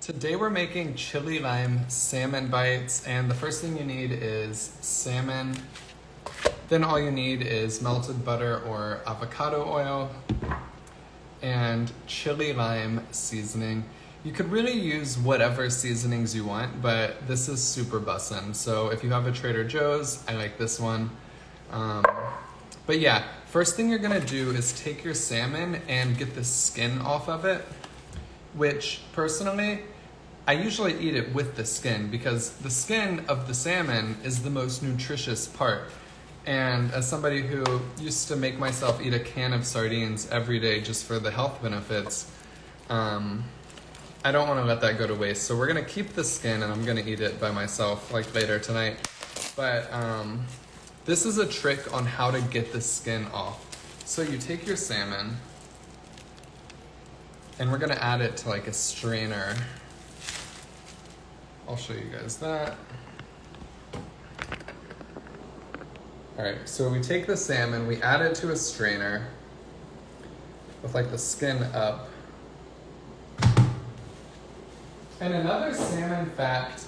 Today we're making chili lime salmon bites, and the first thing you need is salmon. Then all you need is melted butter or avocado oil and chili lime seasoning. You could really use whatever seasonings you want, but this is super bussin'. So if you have a Trader Joe's, I like this one. But yeah, first thing you're gonna do is take your salmon and get the skin off of it, which personally, I usually eat it with the skin because the skin of the salmon is the most nutritious part. And as somebody who used to make myself eat a can of sardines every day just for the health benefits, I don't want to let that go to waste. So we're going to keep the skin and I'm going to eat it by myself like later tonight. But this is a trick on how to get the skin off. So you take your salmon and we're going to add it to like a strainer. I'll show you guys that. All right, so we take the salmon, we add it to a strainer with like the skin up. And another salmon fact,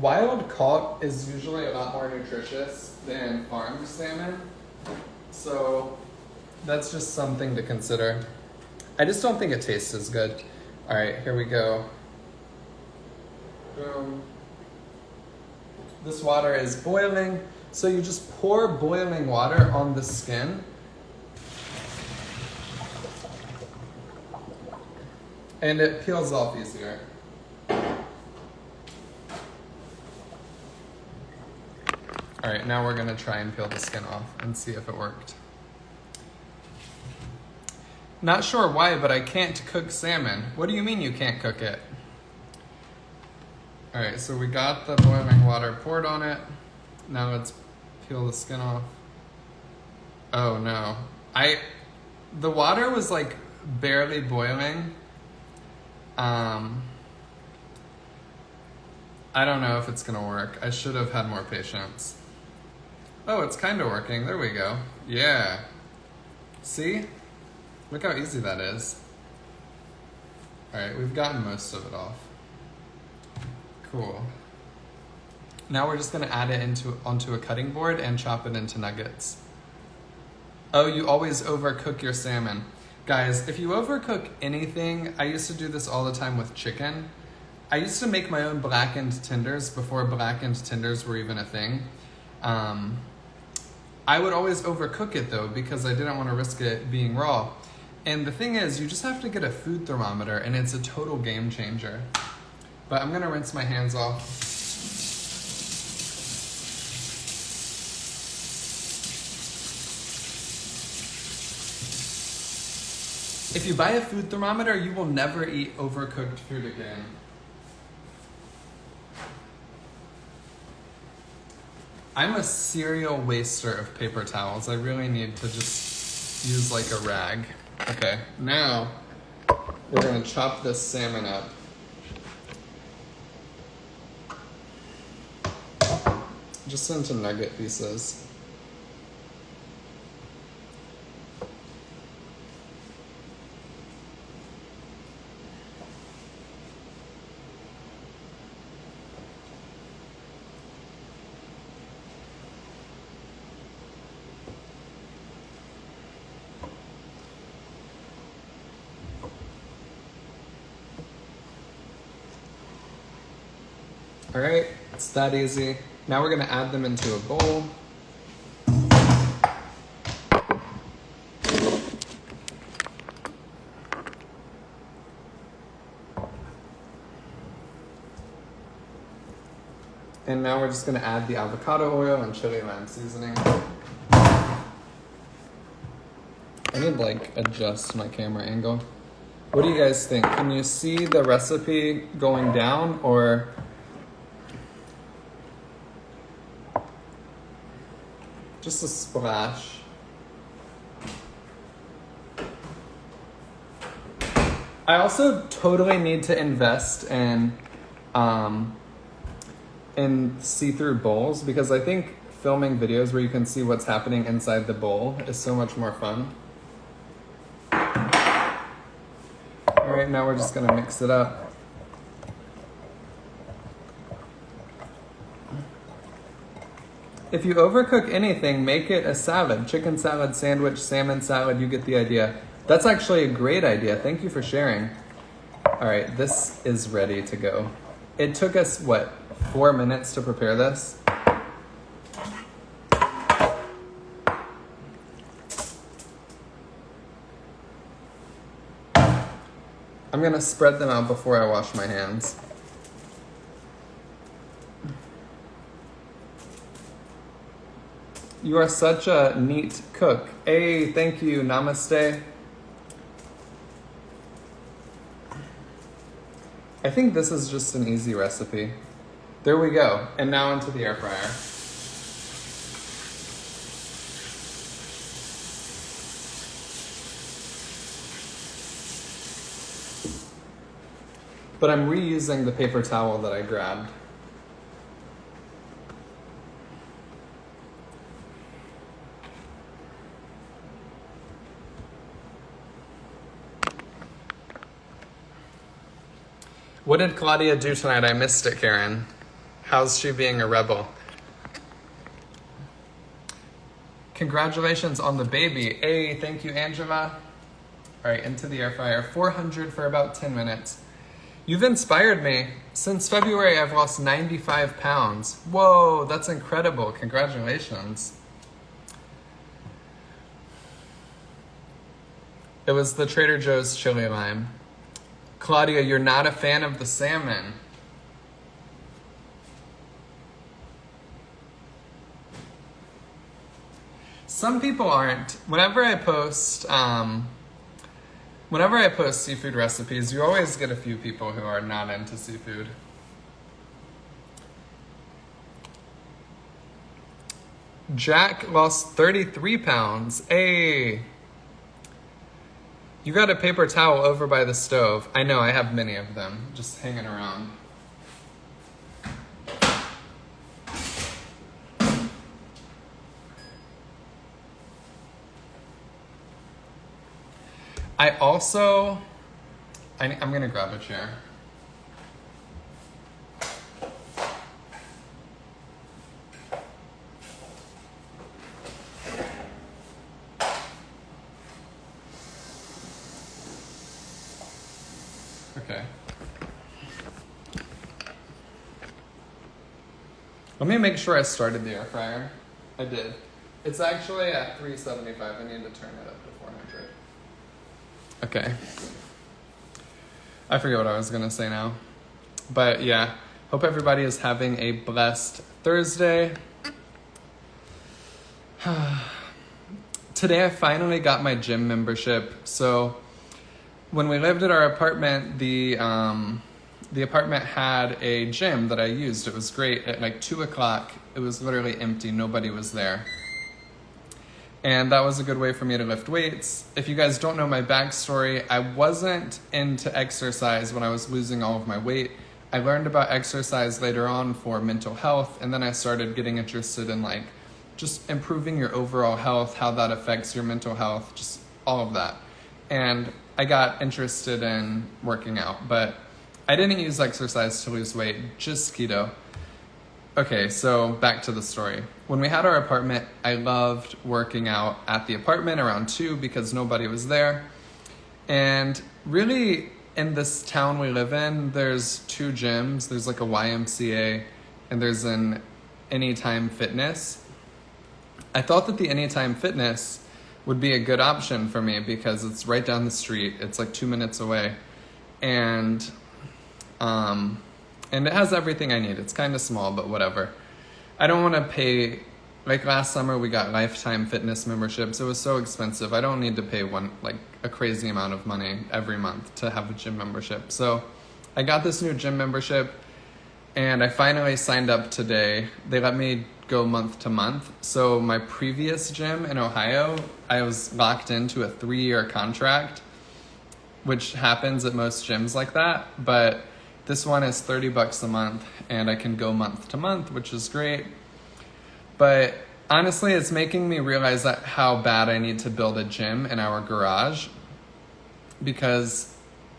wild caught is usually a lot more nutritious than farmed salmon. So that's just something to consider. I just don't think it tastes as good. All right, here we go. Boom. This water is boiling, so you just pour boiling water on the skin. And it peels off easier. All right, now we're gonna try and peel the skin off and see if it worked. Not sure why, but I can't cook salmon. What do you mean you can't cook it? All right, so we got the boiling water poured on it. Now let's peel the skin off. Oh no. The water was like barely boiling. I don't know if it's gonna work. I should have had more patience. Oh, it's kind of working. There we go. Yeah. See? Look how easy that is. All right, we've gotten most of it off. Cool. Now we're just gonna add it onto a cutting board and chop it into nuggets. Oh, you always overcook your salmon. Guys, if you overcook anything, I used to do this all the time with chicken. I used to make my own blackened tenders before blackened tenders were even a thing. I would always overcook it though because I didn't want to risk it being raw. And the thing is, you just have to get a food thermometer and it's a total game changer. But I'm gonna rinse my hands off. If you buy a food thermometer, you will never eat overcooked food again. I'm a serial waster of paper towels. I really need to just use like a rag. Okay, now we're gonna chop this salmon up. Just into nugget pieces. All right, it's that easy. Now we're gonna add them into a bowl. And now we're just gonna add the avocado oil and chili lime seasoning. I need like adjust my camera angle. What do you guys think? Can you see the recipe going down or? Just a splash. I also totally need to invest in see-through bowls because I think filming videos where you can see what's happening inside the bowl is so much more fun. All right, now we're just gonna mix it up. If you overcook anything, make it a salad. Chicken salad, sandwich, salmon salad, you get the idea. That's actually a great idea. Thank you for sharing. All right, this is ready to go. It took us, 4 minutes to prepare this? I'm gonna spread them out before I wash my hands. You are such a neat cook. Hey, thank you, namaste. I think this is just an easy recipe. There we go. And now into the air fryer. But I'm reusing the paper towel that I grabbed. What did Claudia do tonight? I missed it, Karen. How's she being a rebel? Congratulations on the baby. Hey, thank you, Angela. All right, into the air fryer. 400 for about 10 minutes. You've inspired me. Since February, I've lost 95 pounds. Whoa, that's incredible. Congratulations. It was the Trader Joe's chili lime. Claudia, you're not a fan of the salmon. Some people aren't. Whenever I post seafood recipes, you always get a few people who are not into seafood. Jack lost 33 pounds. Hey. You got a paper towel over by the stove. I know, I have many of them just hanging around. I'm gonna grab a chair. Okay. Let me make sure I started the air fryer. I did. It's actually at 375. I need to turn it up to 400. Okay. I forget what I was going to say now. But yeah, hope everybody is having a blessed Thursday. Today I finally got my gym membership. So when we lived at our apartment, the apartment had a gym that I used. It was great. At like 2 o'clock, it was literally empty. Nobody was there. And that was a good way for me to lift weights. If you guys don't know my backstory, I wasn't into exercise when I was losing all of my weight. I learned about exercise later on for mental health, and then I started getting interested in like just improving your overall health, how that affects your mental health, just all of that. And I got interested in working out, but I didn't use exercise to lose weight, just keto. Okay, so back to the story. When we had our apartment, I loved working out at the apartment around 2 because nobody was there. And really, in this town we live in, there's 2 gyms. There's like a YMCA and there's an Anytime Fitness. I thought that the Anytime Fitness would be a good option for me because it's right down the street. It's like 2 minutes away. And it has everything I need. It's kind of small, but whatever. I don't want to pay, like last summer we got Lifetime Fitness memberships. It was so expensive. I don't need to pay a crazy amount of money every month to have a gym membership. So I got this new gym membership and I finally signed up today. They let me go month to month. So my previous gym in Ohio, I was locked into a 3-year contract, which happens at most gyms like that. But this one is $30 a month and I can go month to month, which is great. But honestly, it's making me realize that how bad I need to build a gym in our garage because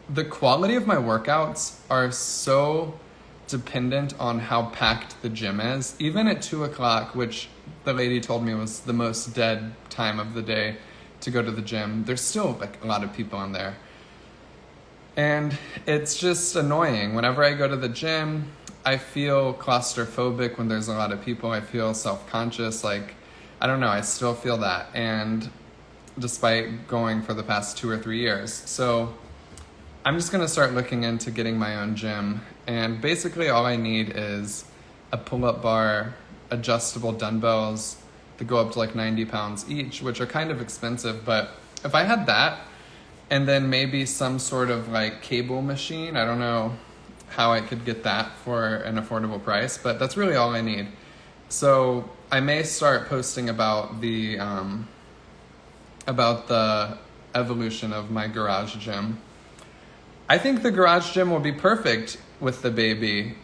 the quality of my workouts are so dependent on how packed the gym is. Even at 2 o'clock, which the lady told me was the most dead time of the day to go to the gym. There's still like a lot of people in there. And it's just annoying. Whenever I go to the gym, I feel claustrophobic when there's a lot of people. I feel self-conscious. Like, I don't know, I still feel that. And despite going for the past 2 or 3 years. So I'm just going to start looking into getting my own gym. And basically all I need is a pull-up bar, adjustable dumbbells that go up to like 90 pounds each, which are kind of expensive. But if I had that, and then maybe some sort of like cable machine, I don't know how I could get that for an affordable price, but that's really all I need. So I may start posting about the evolution of my garage gym. I think the garage gym will be perfect with the baby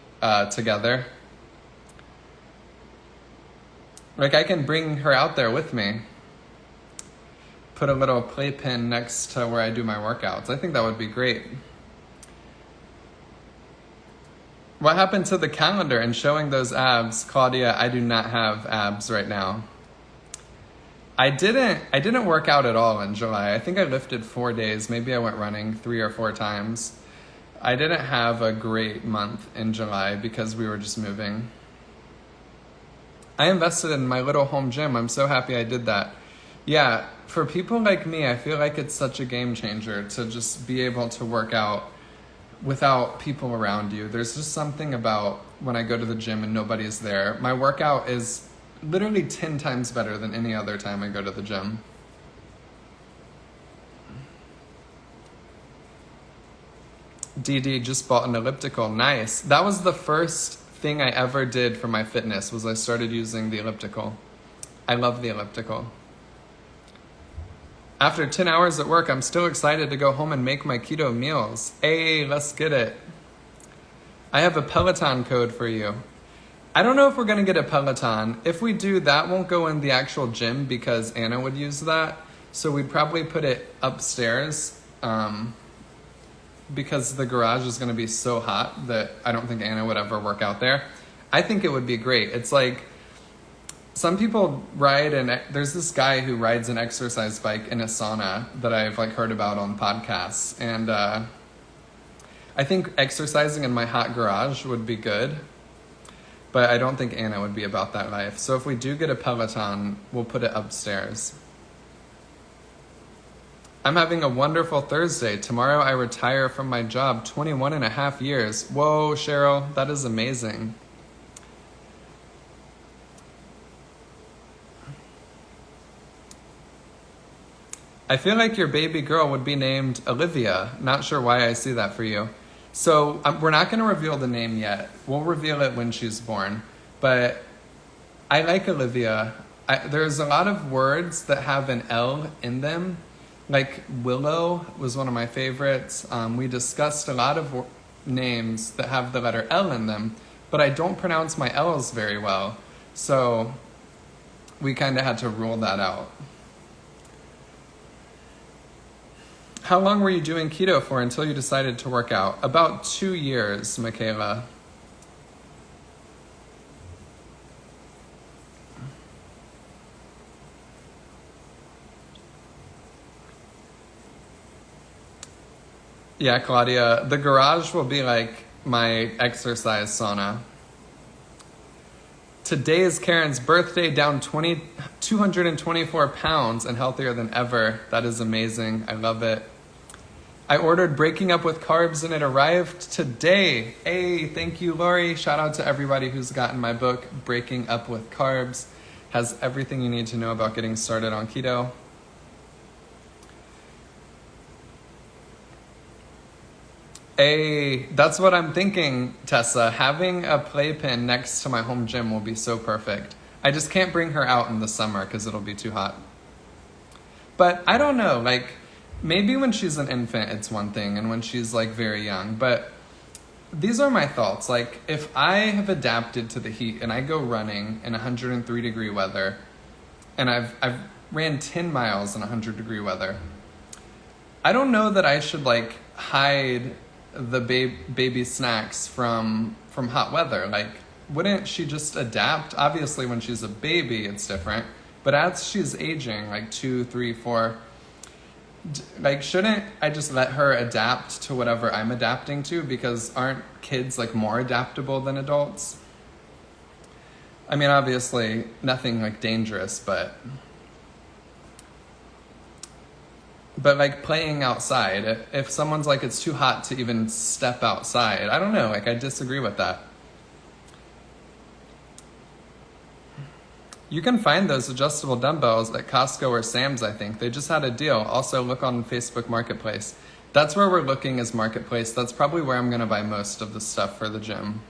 together. Like, I can bring her out there with me. Put a little playpen next to where I do my workouts. I think that would be great. What happened to the calendar and showing those abs? Claudia, I do not have abs right now. I didn't work out at all in July. I think I lifted 4 days. Maybe I went running 3 or 4 times. I didn't have a great month in July because we were just moving. I invested in my little home gym. I'm so happy I did that. Yeah, for people like me, I feel like it's such a game changer to just be able to work out without people around you. There's just something about when I go to the gym and nobody's there. My workout is literally 10 times better than any other time I go to the gym. DD just bought an elliptical. Nice. That was the first thing I ever did for my fitness, was I started using the elliptical. I love the elliptical. After 10 hours at work, I'm still excited to go home and make my keto meals. Hey, let's get it. I have a Peloton code for you. I don't know if we're going to get a Peloton. If we do, that won't go in the actual gym because Anna would use that. So we'd probably put it upstairs because the garage is going to be so hot that I don't think Anna would ever work out there. I think it would be great. It's like, some people ride, and there's this guy who rides an exercise bike in a sauna that I've like heard about on podcasts. And I think exercising in my hot garage would be good, but I don't think Anna would be about that life. So if we do get a Peloton, we'll put it upstairs. I'm having a wonderful Thursday. Tomorrow I retire from my job, 21 and a half years. Whoa, Cheryl, that is amazing. I feel like your baby girl would be named Olivia. Not sure why I see that for you. So we're not going to reveal the name yet. We'll reveal it when she's born. But I like Olivia. There's a lot of words that have an L in them. Like Willow was one of my favorites. We discussed a lot of names that have the letter L in them, but I don't pronounce my L's very well. So we kind of had to rule that out. How long were you doing keto for until you decided to work out? About 2 years, Michaela. Yeah, Claudia, the garage will be like my exercise sauna. Today is Karen's birthday, down 224 pounds and healthier than ever. That is amazing. I love it. I ordered Breaking Up with Carbs and it arrived today. Hey, thank you, Lori. Shout out to everybody who's gotten my book, Breaking Up with Carbs. Has everything you need to know about getting started on keto. Hey, that's what I'm thinking, Tessa. Having a playpen next to my home gym will be so perfect. I just can't bring her out in the summer because it'll be too hot. But I don't know, like, maybe when she's an infant it's one thing and when she's like very young. But these are my thoughts. Like, if I have adapted to the heat and I go running in 103 degree weather and I've ran 10 miles in 100 degree weather, I don't know that I should like hide the baby snacks from hot weather. Like, wouldn't she just adapt? Obviously, when she's a baby, it's different. But as she's aging, like 2, 3, 4, like, shouldn't I just let her adapt to whatever I'm adapting to? Because aren't kids like more adaptable than adults? I mean, obviously, nothing like dangerous, but like playing outside, if someone's like, it's too hot to even step outside, I don't know, like I disagree with that. You can find those adjustable dumbbells at Costco or Sam's, I think. They just had a deal. Also, look on Facebook Marketplace. That's where we're looking, is Marketplace. That's probably where I'm gonna buy most of the stuff for the gym.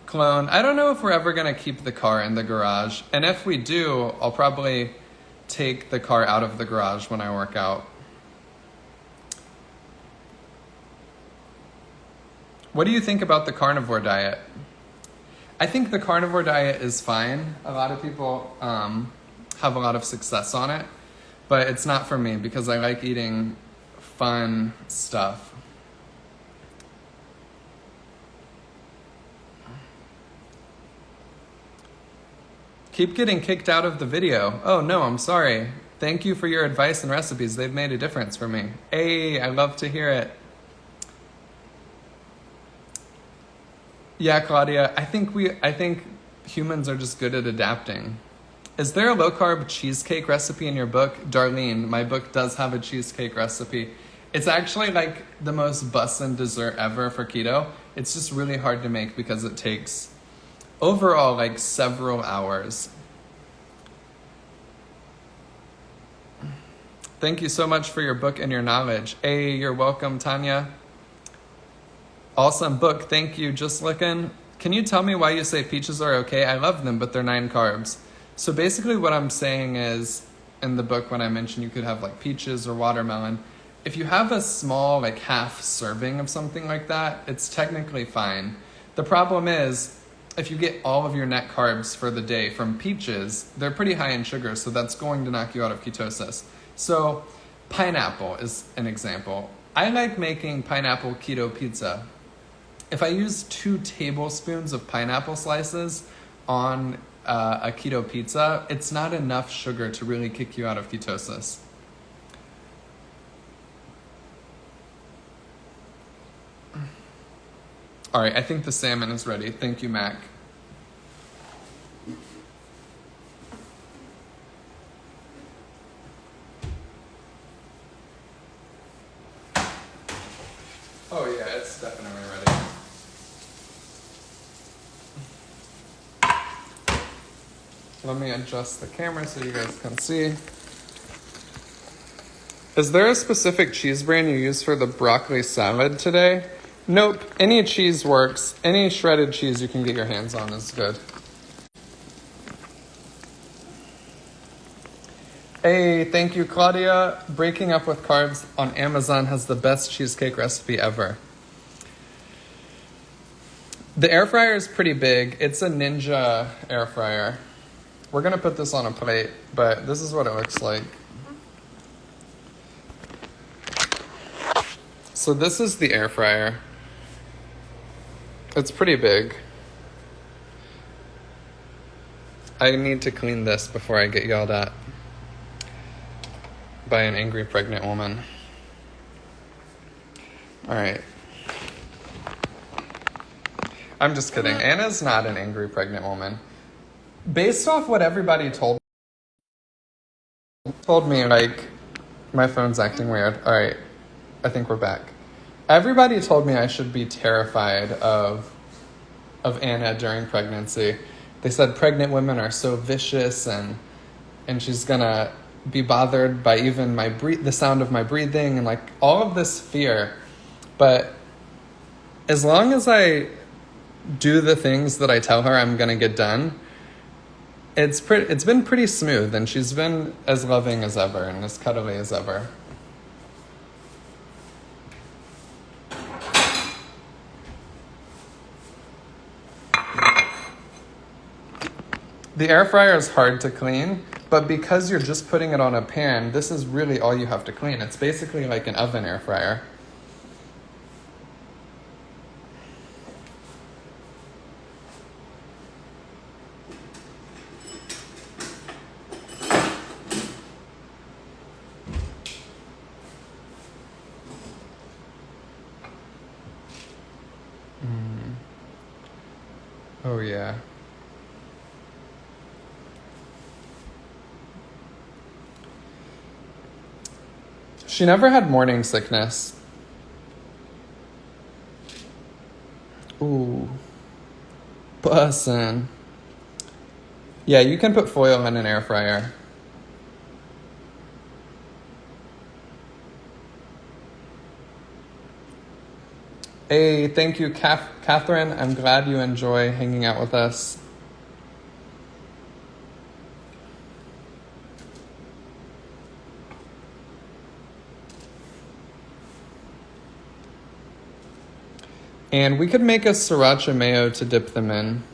Clone, I don't know if we're ever gonna keep the car in the garage. And if we do, I'll probably take the car out of the garage when I work out. What do you think about the carnivore diet? I think the carnivore diet is fine. A lot of people have a lot of success on it, but it's not for me because I like eating fun stuff. Keep getting kicked out of the video. Oh no, I'm sorry. Thank you for your advice and recipes. They've made a difference for me. Hey, I love to hear it. Yeah, Claudia, I think humans are just good at adapting. Is there a low-carb cheesecake recipe in your book? Darlene, my book does have a cheesecake recipe. It's actually like the most bussin' dessert ever for keto. It's just really hard to make because it takes overall like several hours. Thank you so much for your book and your knowledge. Hey, you're welcome, Tanya. Awesome book, thank you. Just looking. Can you tell me why you say peaches are okay? I love them, but they're 9 carbs. So basically what I'm saying is, in the book when I mentioned you could have like peaches or watermelon, if you have a small like half serving of something like that, it's technically fine. The problem is, if you get all of your net carbs for the day from peaches, they're pretty high in sugar, so that's going to knock you out of ketosis. So pineapple is an example. I like making pineapple keto pizza. If I use 2 tablespoons of pineapple slices on a keto pizza, it's not enough sugar to really kick you out of ketosis. All right, I think the salmon is ready. Thank you, Mac. Oh yeah, it's definitely ready. Let me adjust the camera so you guys can see. Is there a specific cheese brand you use for the broccoli salad today? Nope, any cheese works. Any shredded cheese you can get your hands on is good. Hey, thank you, Claudia. Breaking Up with Carbs on Amazon has the best cheesecake recipe ever. The air fryer is pretty big. It's a Ninja air fryer. We're gonna put this on a plate, but this is what it looks like. So this is the air fryer. It's pretty big. I need to clean this before I get yelled at by an angry pregnant woman. All right. I'm just kidding. Anna's not an angry pregnant woman. Based off what everybody told me, like, my phone's acting weird. All right, I think we're back. Everybody told me I should be terrified of Anna during pregnancy. They said pregnant women are so vicious and she's gonna be bothered by even the sound of my breathing and like all of this fear. But as long as I do the things that I tell her I'm gonna get done, it's been pretty smooth, and she's been as loving as ever and as cuddly as ever. The air fryer is hard to clean, but because you're just putting it on a pan, this is really all you have to clean. It's basically like an oven air fryer. Oh yeah. She never had morning sickness. Ooh. Bussin'. Yeah, you can put foil in an air fryer. Hey, thank you, Catherine. I'm glad you enjoy hanging out with us. And we could make a sriracha mayo to dip them in.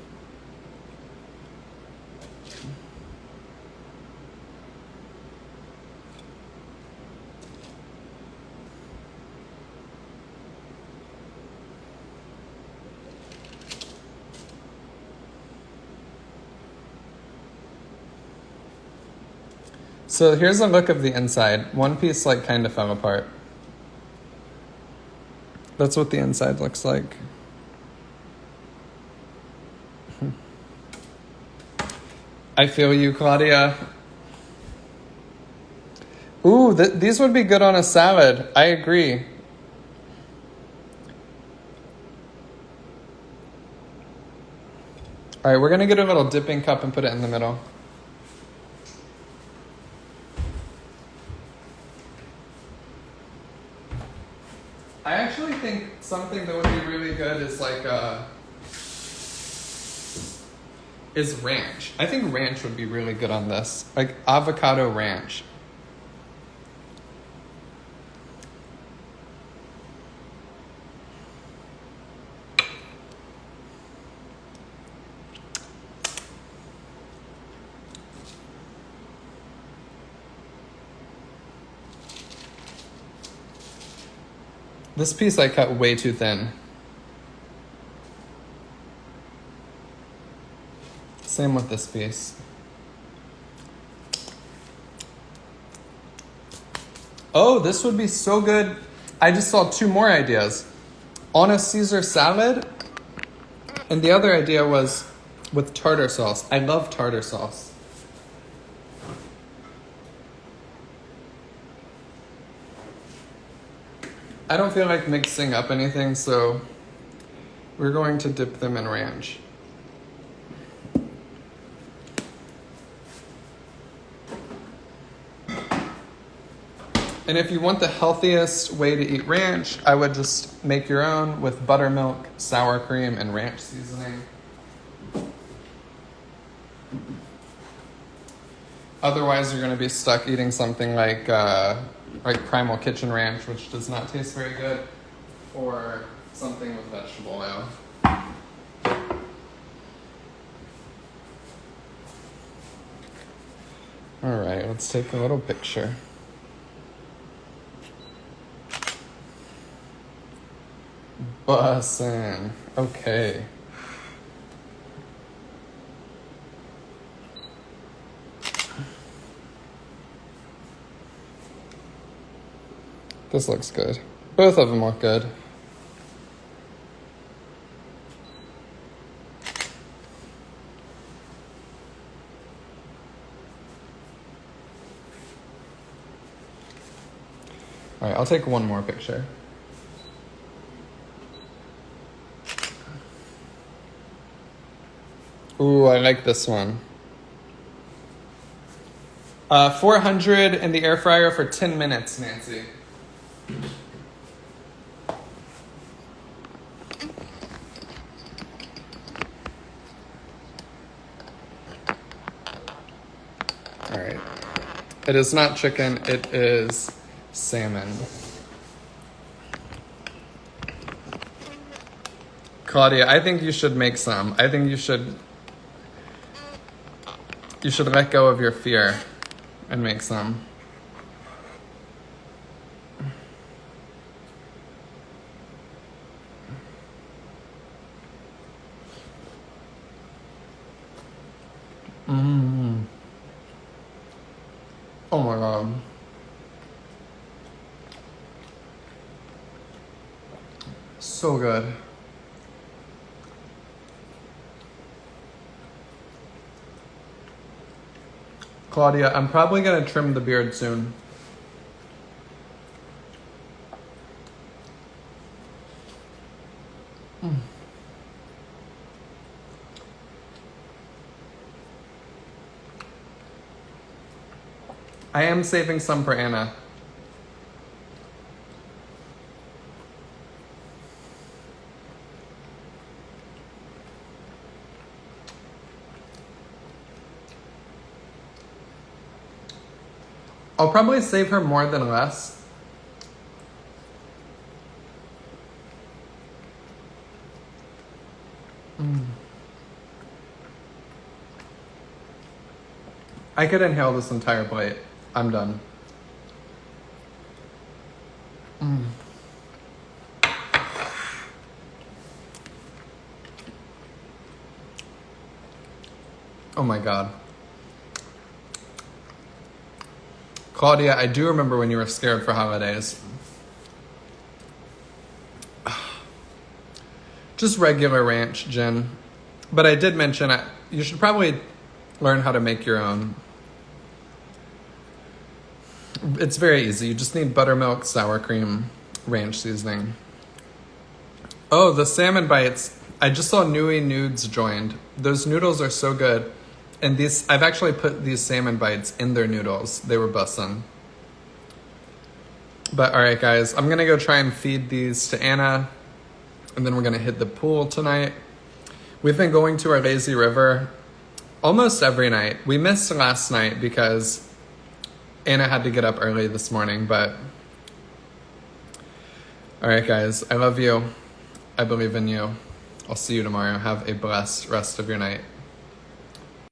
So here's a look of the inside. One piece like kind of fell apart. That's what the inside looks like. I feel you, Claudia. Ooh, these would be good on a salad. I agree. All right, we're going to get a little dipping cup and put it in the middle. I actually think something that would be really good is like is ranch. I think ranch would be really good on this. Like avocado ranch. This piece I cut way too thin. Same with this piece. Oh, this would be so good. I just saw two more ideas. On a Caesar salad, and the other idea was with tartar sauce. I love tartar sauce. I don't feel like mixing up anything, so we're going to dip them in ranch. And if you want the healthiest way to eat ranch, I would just make your own with buttermilk, sour cream, and ranch seasoning. Otherwise, you're going to be stuck eating something like Primal Kitchen Ranch, which does not taste very good, or something with vegetable oil. All right, let's take a little picture. Bussin'. Okay. This looks good. Both of them look good. All right, I'll take one more picture. Ooh, I like this one. 400 in the air fryer for 10 minutes, Nancy. All right. It is not chicken, it is salmon. Claudia, I think you should make some. I think you should let go of your fear and make some. Oh my God. So good. Claudia, I'm probably gonna trim the beard soon. I am saving some for Anna. I'll probably save her more than less. I could inhale this entire plate. I'm done. Oh my God. Claudia, I do remember when you were scared for holidays. Just regular ranch, Jen. But I did mention you should probably learn how to make your own. It's very easy. You just need buttermilk, sour cream, ranch seasoning. Oh, the Salmon Bites. I just saw Nui Nudes joined. Those noodles are so good. And I've actually put these Salmon Bites in their noodles. They were bussin'. But all right, guys, I'm gonna go try and feed these to Anna, and then we're gonna hit the pool tonight. We've been going to our lazy river almost every night. We missed last night because Anna had to get up early this morning, but all right, guys, I love you. I believe in you. I'll see you tomorrow. Have a blessed rest of your night.